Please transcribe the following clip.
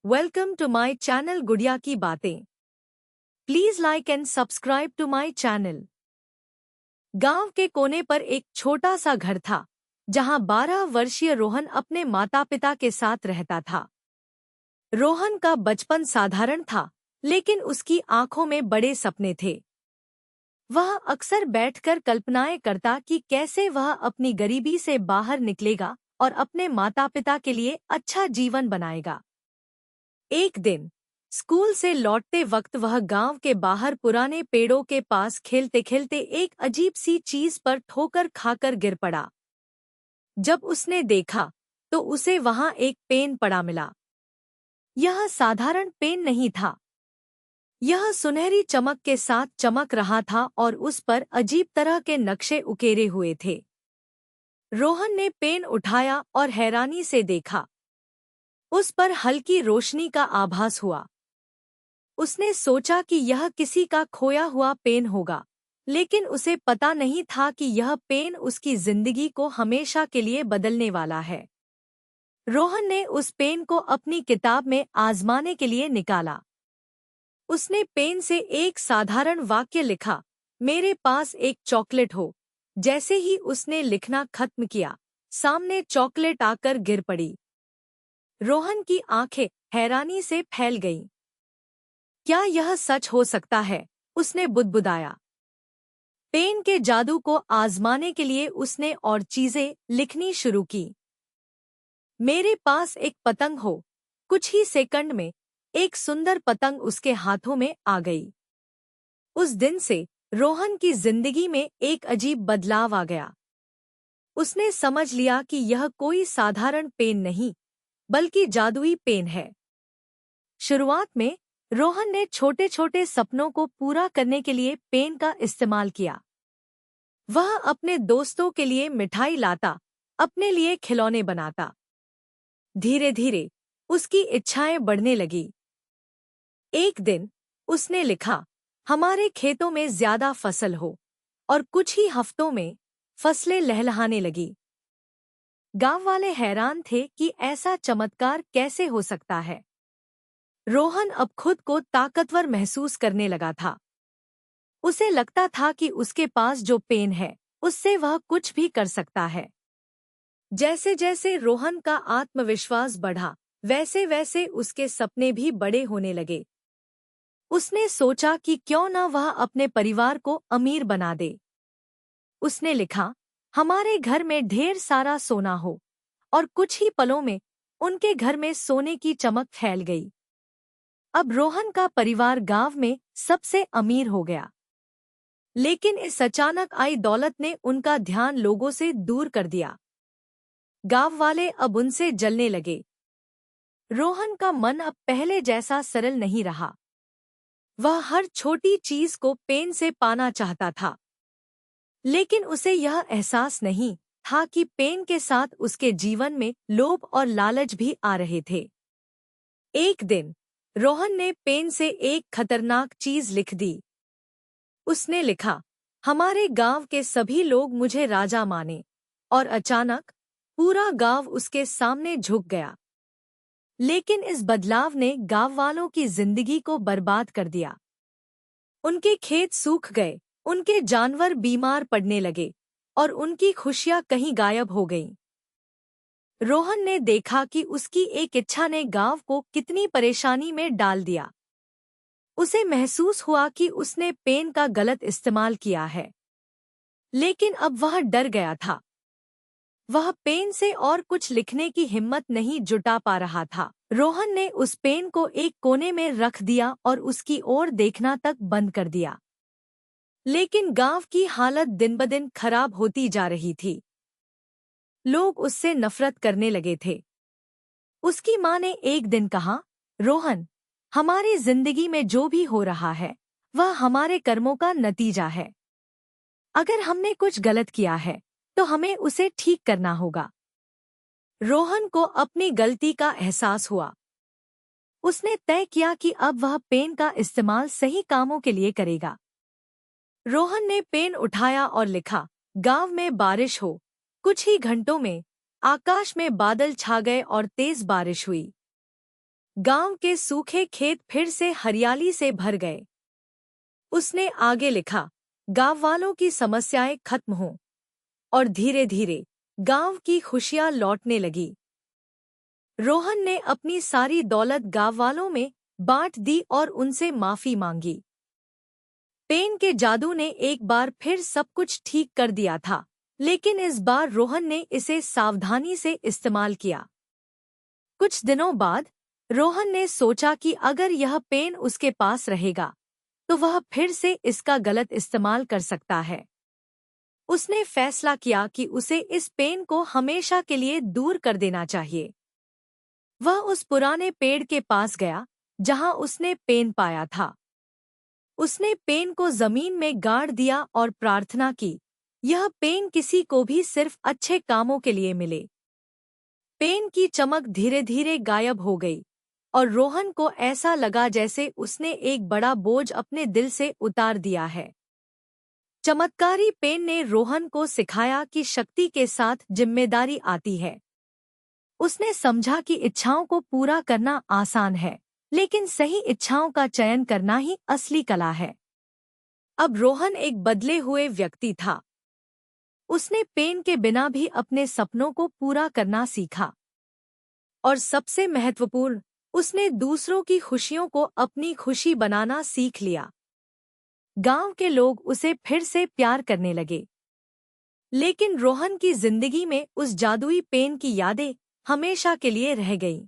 Welcome to my channel गुड़िया की बातें। Please like and subscribe to my channel. गांव के कोने पर एक छोटा सा घर था जहां 12 वर्षीय रोहन अपने माता पिता के साथ रहता था। रोहन का बचपन साधारण था, लेकिन उसकी आंखों में बड़े सपने थे। वह अक्सर बैठकर कल्पनाएं करता कि कैसे वह अपनी गरीबी से बाहर निकलेगा और अपने माता पिता के लिए अच्छा जीवन बनाएगा। एक दिन स्कूल से लौटते वक्त वह गांव के बाहर पुराने पेड़ों के पास खेलते खेलते एक अजीब सी चीज पर ठोकर खाकर गिर पड़ा। जब उसने देखा तो उसे वहां एक पेन पड़ा मिला। यह साधारण पेन नहीं था। यह सुनहरी चमक के साथ चमक रहा था और उस पर अजीब तरह के नक्शे उकेरे हुए थे। रोहन ने पेन उठाया और हैरानी से देखा। उस पर हल्की रोशनी का आभास हुआ। उसने सोचा कि यह किसी का खोया हुआ पेन होगा, लेकिन उसे पता नहीं था कि यह पेन उसकी जिंदगी को हमेशा के लिए बदलने वाला है। रोहन ने उस पेन को अपनी किताब में आजमाने के लिए निकाला। उसने पेन से एक साधारण वाक्य लिखा, मेरे पास एक चॉकलेट हो। जैसे ही उसने लिखना खत्म किया, सामने चॉकलेट आकर गिर पड़ी। रोहन की आंखें हैरानी से फैल गईं। क्या यह सच हो सकता है? उसने बुदबुदाया। पेन के जादू को आजमाने के लिए उसने और चीजें लिखनी शुरू की। मेरे पास एक पतंग हो। कुछ ही सेकंड में एक सुंदर पतंग उसके हाथों में आ गई। उस दिन से रोहन की जिंदगी में एक अजीब बदलाव आ गया। उसने समझ लिया कि यह कोई साधारण पेन नहीं, बल्कि जादुई पेन है। शुरुआत में रोहन ने छोटे छोटे सपनों को पूरा करने के लिए पेन का इस्तेमाल किया। वह अपने दोस्तों के लिए मिठाई लाता, अपने लिए खिलौने बनाता। धीरे धीरे उसकी इच्छाएं बढ़ने लगी। एक दिन उसने लिखा, हमारे खेतों में ज्यादा फसल हो, और कुछ ही हफ्तों में फसलें लहलहाने लगी। गांव वाले हैरान थे कि ऐसा चमत्कार कैसे हो सकता है। रोहन अब खुद को ताकतवर महसूस करने लगा था। उसे लगता था कि उसके पास जो पेन है, उससे वह कुछ भी कर सकता है। जैसे जैसे रोहन का आत्मविश्वास बढ़ा, वैसे वैसे उसके सपने भी बड़े होने लगे। उसने सोचा कि क्यों न वह अपने परिवार को अमीर बना दे। उसने लिखा, हमारे घर में ढेर सारा सोना हो, और कुछ ही पलों में उनके घर में सोने की चमक फैल गई। अब रोहन का परिवार गांव में सबसे अमीर हो गया। लेकिन इस अचानक आई दौलत ने उनका ध्यान लोगों से दूर कर दिया। गांव वाले अब उनसे जलने लगे। रोहन का मन अब पहले जैसा सरल नहीं रहा। वह हर छोटी चीज को पेन से पाना चाहता था। लेकिन उसे यह एहसास नहीं था कि पेन के साथ उसके जीवन में लोभ और लालच भी आ रहे थे। एक दिन रोहन ने पेन से एक खतरनाक चीज लिख दी। उसने लिखा, हमारे गांव के सभी लोग मुझे राजा माने। और अचानक पूरा गांव उसके सामने झुक गया। लेकिन इस बदलाव ने गांव वालों की जिंदगी को बर्बाद कर दिया। उनके खेत सूख गए, उनके जानवर बीमार पड़ने लगे, और उनकी खुशियां कहीं गायब हो गईं। रोहन ने देखा कि उसकी एक इच्छा ने गांव को कितनी परेशानी में डाल दिया। उसे महसूस हुआ कि उसने पेन का गलत इस्तेमाल किया है। लेकिन अब वह डर गया था। वह पेन से और कुछ लिखने की हिम्मत नहीं जुटा पा रहा था। रोहन ने उस पेन को एक कोने में रख दिया और उसकी ओर देखना तक बंद कर दिया। लेकिन गांव की हालत दिन-ब-दिन खराब होती जा रही थी। लोग उससे नफरत करने लगे थे। उसकी माँ ने एक दिन कहा, रोहन, हमारी जिंदगी में जो भी हो रहा है, वह हमारे कर्मों का नतीजा है। अगर हमने कुछ गलत किया है, तो हमें उसे ठीक करना होगा। रोहन को अपनी गलती का एहसास हुआ। उसने तय किया कि अब वह पेन का इस्तेमाल सही कामों के लिए करेगा। रोहन ने पेन उठाया और लिखा, गांव में बारिश हो। कुछ ही घंटों में आकाश में बादल छा गए और तेज बारिश हुई। गांव के सूखे खेत फिर से हरियाली से भर गए। उसने आगे लिखा, गांव वालों की समस्याएं खत्म हों और धीरे धीरे गांव की खुशियां लौटने लगी। रोहन ने अपनी सारी दौलत गांव वालों में बांट दी और उनसे माफी मांगी। पेन के जादू ने एक बार फिर सब कुछ ठीक कर दिया था, लेकिन इस बार रोहन ने इसे सावधानी से इस्तेमाल किया। कुछ दिनों बाद रोहन ने सोचा कि अगर यह पेन उसके पास रहेगा तो वह फिर से इसका गलत इस्तेमाल कर सकता है। उसने फैसला किया कि उसे इस पेन को हमेशा के लिए दूर कर देना चाहिए। वह उस पुराने पेड़ के पास गया जहां उसने पेन पाया था। उसने पेन को जमीन में गाड़ दिया और प्रार्थना की, यह पेन किसी को भी सिर्फ अच्छे कामों के लिए मिले। पेन की चमक धीरे धीरे गायब हो गई और रोहन को ऐसा लगा जैसे उसने एक बड़ा बोझ अपने दिल से उतार दिया है। चमत्कारी पेन ने रोहन को सिखाया कि शक्ति के साथ जिम्मेदारी आती है। उसने समझा कि इच्छाओं को पूरा करना आसान है, लेकिन सही इच्छाओं का चयन करना ही असली कला है। अब रोहन एक बदले हुए व्यक्ति था। उसने पेन के बिना भी अपने सपनों को पूरा करना सीखा। और सबसे महत्वपूर्ण, उसने दूसरों की खुशियों को अपनी खुशी बनाना सीख लिया। गांव के लोग उसे फिर से प्यार करने लगे। लेकिन रोहन की जिंदगी में उस जादुई पेन की यादें हमेशा के लिए रह गईं।